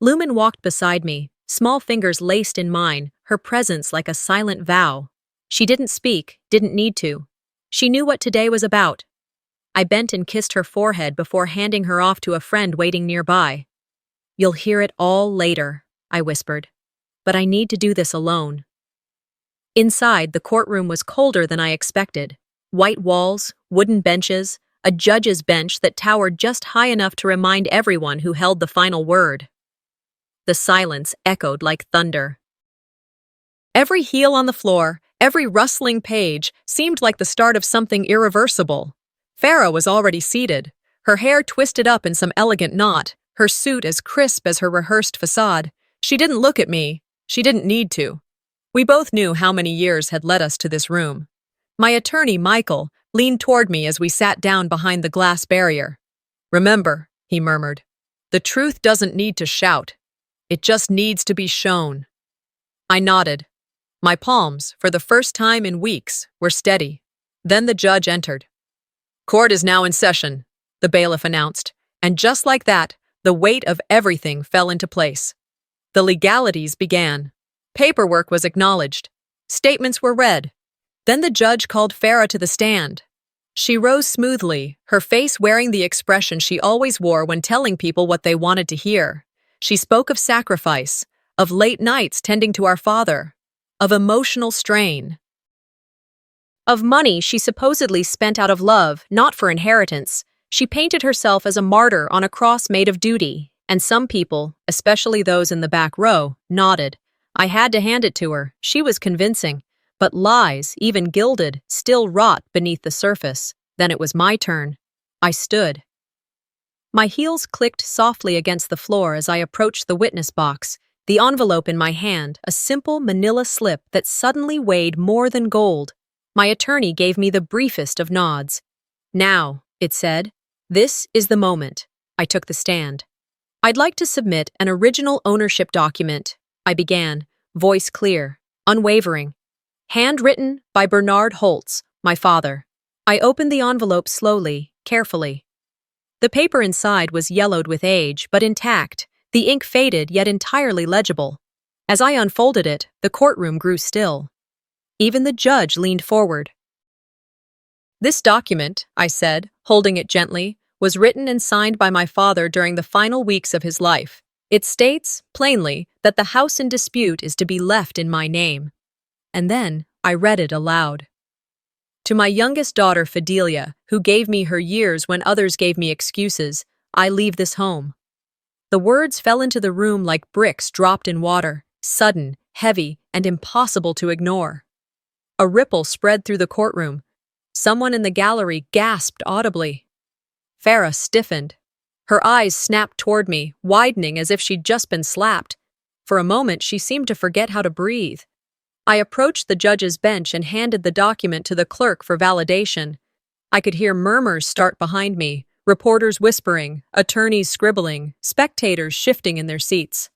Lumen walked beside me, small fingers laced in mine, her presence like a silent vow. She didn't speak, didn't need to. She knew what today was about. I bent and kissed her forehead before handing her off to a friend waiting nearby. "You'll hear it all later," I whispered. "But I need to do this alone." Inside, the courtroom was colder than I expected. White walls, wooden benches, a judge's bench that towered just high enough to remind everyone who held the final word. The silence echoed like thunder. Every heel on the floor, every rustling page, seemed like the start of something irreversible. Farah was already seated, her hair twisted up in some elegant knot, her suit as crisp as her rehearsed facade. She didn't look at me. She didn't need to. We both knew how many years had led us to this room. My attorney, Michael, leaned toward me as we sat down behind the glass barrier. "Remember," he murmured, "the truth doesn't need to shout. It just needs to be shown." I nodded. My palms, for the first time in weeks, were steady. Then the judge entered. "Court is now in session," the bailiff announced, and just like that, the weight of everything fell into place. The legalities began. Paperwork was acknowledged. Statements were read. Then the judge called Farah to the stand. She rose smoothly, her face wearing the expression she always wore when telling people what they wanted to hear. She spoke of sacrifice, of late nights tending to our father, of emotional strain, of money she supposedly spent out of love, not for inheritance. She painted herself as a martyr on a cross made of duty, and some people, especially those in the back row, nodded. I had to hand it to her. She was convincing. But lies, even gilded, still rot beneath the surface. Then it was my turn. I stood. My heels clicked softly against the floor as I approached the witness box, the envelope in my hand, a simple manila slip that suddenly weighed more than gold. My attorney gave me the briefest of nods. Now, it said, this is the moment. I took the stand. I'd like to submit an original ownership document, I began, voice clear, unwavering. Handwritten by Bernard Holtz, my father. I opened the envelope slowly, carefully. The paper inside was yellowed with age, but intact, the ink faded yet entirely legible. As I unfolded it, the courtroom grew still. Even the judge leaned forward. This document, I said, holding it gently, was written and signed by my father during the final weeks of his life. It states, plainly, that the house in dispute is to be left in my name. And then I read it aloud. To my youngest daughter, Fidelia, who gave me her years when others gave me excuses, I leave this home. The words fell into the room like bricks dropped in water, sudden, heavy, and impossible to ignore. A ripple spread through the courtroom. Someone in the gallery gasped audibly. Farah stiffened. Her eyes snapped toward me, widening as if she'd just been slapped. For a moment, she seemed to forget how to breathe. I approached the judge's bench and handed the document to the clerk for validation. I could hear murmurs start behind me, reporters whispering, attorneys scribbling, spectators shifting in their seats.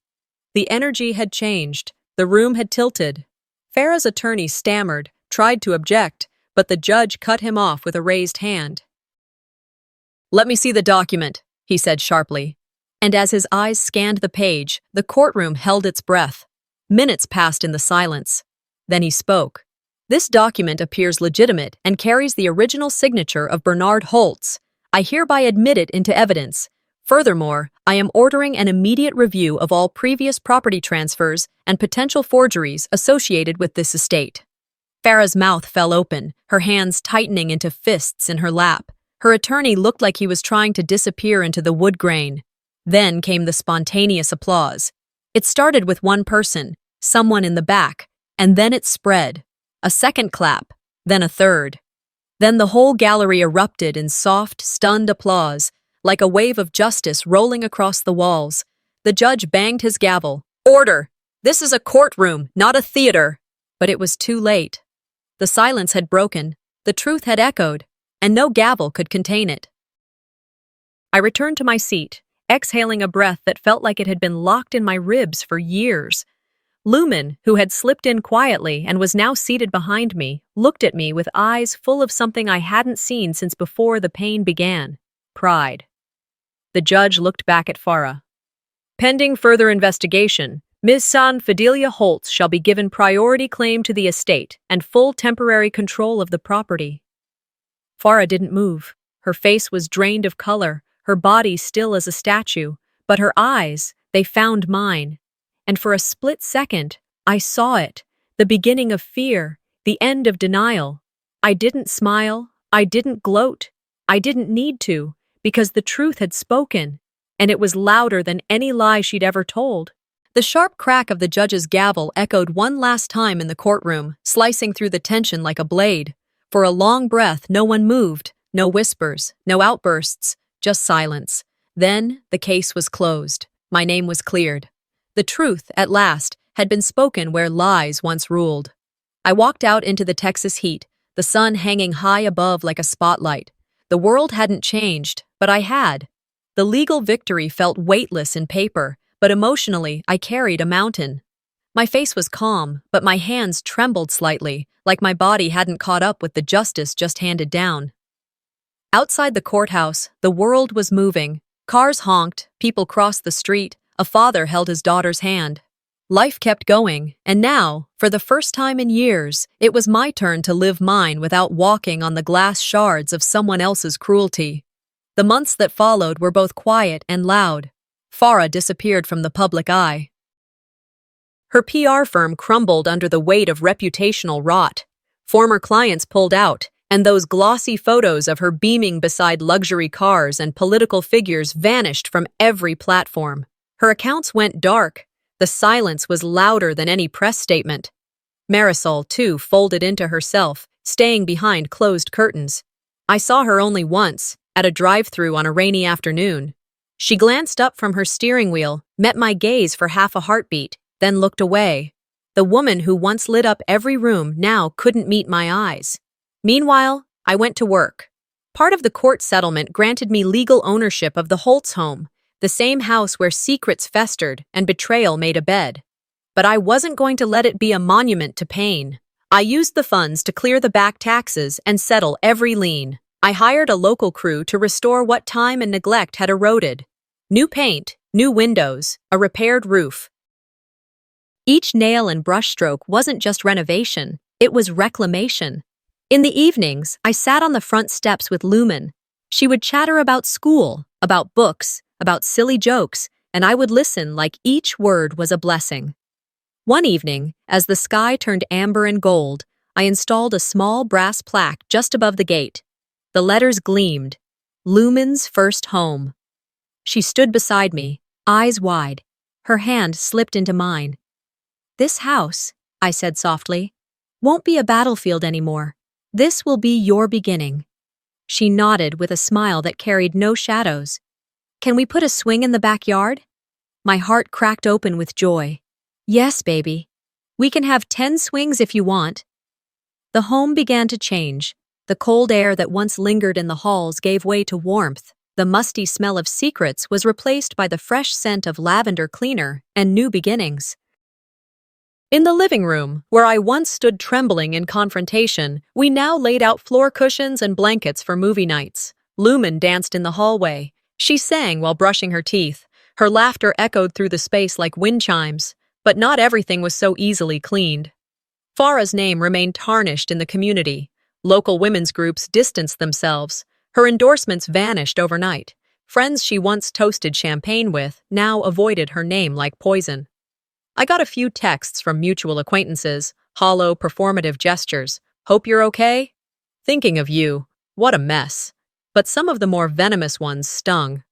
The energy had changed. The room had tilted. Farah's attorney stammered, tried to object, but the judge cut him off with a raised hand. "Let me see the document," he said sharply. And as his eyes scanned the page, the courtroom held its breath. Minutes passed in the silence. Then he spoke. "This document appears legitimate and carries the original signature of Bernard Holtz. I hereby admit it into evidence. Furthermore, I am ordering an immediate review of all previous property transfers and potential forgeries associated with this estate." Farah's mouth fell open, her hands tightening into fists in her lap. Her attorney looked like he was trying to disappear into the wood grain. Then came the spontaneous applause. It started with one person, someone in the back, and then it spread. A second clap, then a third. Then the whole gallery erupted in soft, stunned applause, like a wave of justice rolling across the walls. The judge banged his gavel. "Order! This is a courtroom, not a theater!" But it was too late. The silence had broken, the truth had echoed, and no gavel could contain it. I returned to my seat, exhaling a breath that felt like it had been locked in my ribs for years. Lumen, who had slipped in quietly and was now seated behind me, looked at me with eyes full of something I hadn't seen since before the pain began: pride. The judge looked back at Farah. "Pending further investigation, Ms. San Fidelia Holtz shall be given priority claim to the estate and full temporary control of the property." Farah didn't move. Her face was drained of color, her body still as a statue, but her eyes, they found mine. And for a split second, I saw it, the beginning of fear, the end of denial. I didn't smile, I didn't gloat, I didn't need to, because the truth had spoken, and it was louder than any lie she'd ever told. The sharp crack of the judge's gavel echoed one last time in the courtroom, slicing through the tension like a blade. For a long breath, no one moved, no whispers, no outbursts, just silence. Then the case was closed. My name was cleared. The truth, at last, had been spoken where lies once ruled. I walked out into the Texas heat, the sun hanging high above like a spotlight. The world hadn't changed, but I had. The legal victory felt weightless in paper, but emotionally I carried a mountain. My face was calm, but my hands trembled slightly, like my body hadn't caught up with the justice just handed down. Outside the courthouse, the world was moving. Cars honked, people crossed the street, a father held his daughter's hand. Life kept going, and now, for the first time in years, it was my turn to live mine without walking on the glass shards of someone else's cruelty. The months that followed were both quiet and loud. Farah disappeared from the public eye. Her PR firm crumbled under the weight of reputational rot. Former clients pulled out, and those glossy photos of her beaming beside luxury cars and political figures vanished from every platform. Her accounts went dark. The silence was louder than any press statement. Marisol, too, folded into herself, staying behind closed curtains. I saw her only once, at a drive-thru on a rainy afternoon. She glanced up from her steering wheel, met my gaze for half a heartbeat, then looked away. The woman who once lit up every room now couldn't meet my eyes. Meanwhile, I went to work. Part of the court settlement granted me legal ownership of the Holtz home, the same house where secrets festered and betrayal made a bed. But I wasn't going to let it be a monument to pain. I used the funds to clear the back taxes and settle every lien. I hired a local crew to restore what time and neglect had eroded. New paint, new windows, a repaired roof. Each nail and brushstroke wasn't just renovation, it was reclamation. In the evenings, I sat on the front steps with Lumen. She would chatter about school, about books, about silly jokes, and I would listen like each word was a blessing. One evening, as the sky turned amber and gold, I installed a small brass plaque just above the gate. The letters gleamed, Lumen's first home. She stood beside me, eyes wide. Her hand slipped into mine. "This house," I said softly, "won't be a battlefield anymore. This will be your beginning." She nodded with a smile that carried no shadows. "Can we put a swing in the backyard?" My heart cracked open with joy. "Yes, baby. We can have 10 swings if you want." The home began to change. The cold air that once lingered in the halls gave way to warmth. The musty smell of secrets was replaced by the fresh scent of lavender cleaner and new beginnings. In the living room, where I once stood trembling in confrontation, we now laid out floor cushions and blankets for movie nights. Lumen danced in the hallway. She sang while brushing her teeth. Her laughter echoed through the space like wind chimes. But not everything was so easily cleaned. Farah's name remained tarnished in the community. Local women's groups distanced themselves. Her endorsements vanished overnight. Friends she once toasted champagne with now avoided her name like poison. I got a few texts from mutual acquaintances, hollow, performative gestures. "Hope you're okay?" "Thinking of you. What a mess." But some of the more venomous ones stung.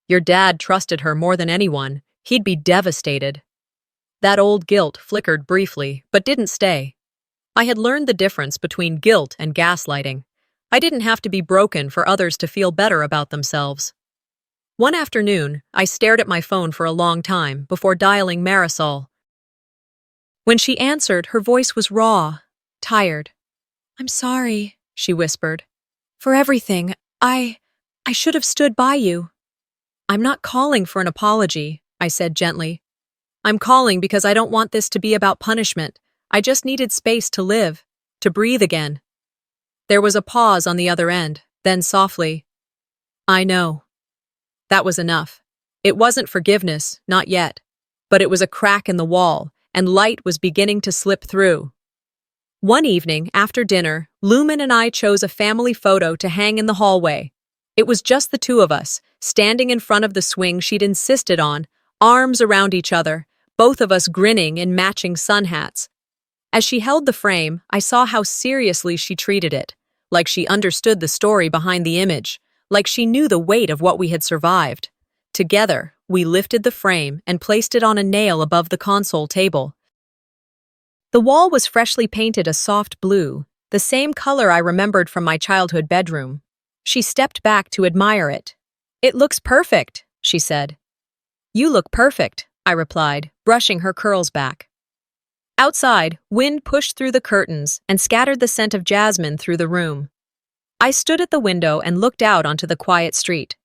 "Your dad trusted her more than anyone. He'd be devastated." That old guilt flickered briefly, but didn't stay. I had learned the difference between guilt and gaslighting. I didn't have to be broken for others to feel better about themselves. One afternoon, I stared at my phone for a long time before dialing Marisol. When she answered, her voice was raw, tired. "I'm sorry," she whispered. "For everything. I should have stood by you." "I'm not calling for an apology," I said gently. "I'm calling because I don't want this to be about punishment. I just needed space to live, to breathe again." There was a pause on the other end, then softly, "I know." That was enough. It wasn't forgiveness, not yet. But it was a crack in the wall, and light was beginning to slip through. One evening, after dinner, Lumen and I chose a family photo to hang in the hallway. It was just the two of us, standing in front of the swing she'd insisted on, arms around each other, both of us grinning in matching sun hats. As she held the frame, I saw how seriously she treated it, like she understood the story behind the image, like she knew the weight of what we had survived. Together, we lifted the frame and placed it on a nail above the console table. The wall was freshly painted a soft blue, the same color I remembered from my childhood bedroom. She stepped back to admire it. "It looks perfect," she said. "You look perfect," I replied, brushing her curls back. Outside, wind pushed through the curtains and scattered the scent of jasmine through the room. I stood at the window and looked out onto the quiet street.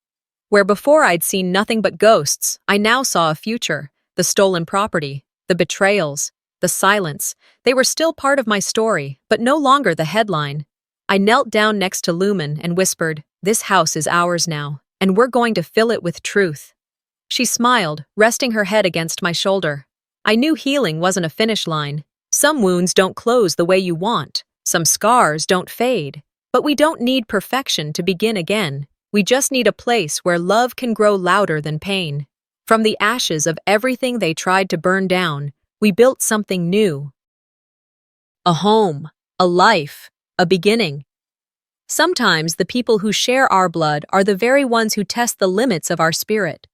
Where before I'd seen nothing but ghosts, I now saw a future, the stolen property, the betrayals, the silence. They were still part of my story, but no longer the headline. I knelt down next to Lumen and whispered, "This house is ours now, and we're going to fill it with truth." She smiled, resting her head against my shoulder. I knew healing wasn't a finish line. Some wounds don't close the way you want. Some scars don't fade. But we don't need perfection to begin again. We just need a place where love can grow louder than pain. From the ashes of everything they tried to burn down, we built something new. A home, a life, a beginning. Sometimes the people who share our blood are the very ones who test the limits of our spirit.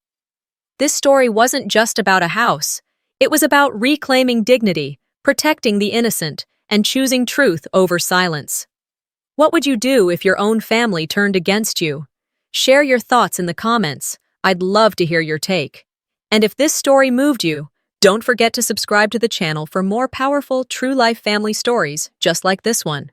This story wasn't just about a house. It was about reclaiming dignity, protecting the innocent, and choosing truth over silence. What would you do if your own family turned against you? Share your thoughts in the comments. I'd love to hear your take. And if this story moved you, don't forget to subscribe to the channel for more powerful, true-life family stories just like this one.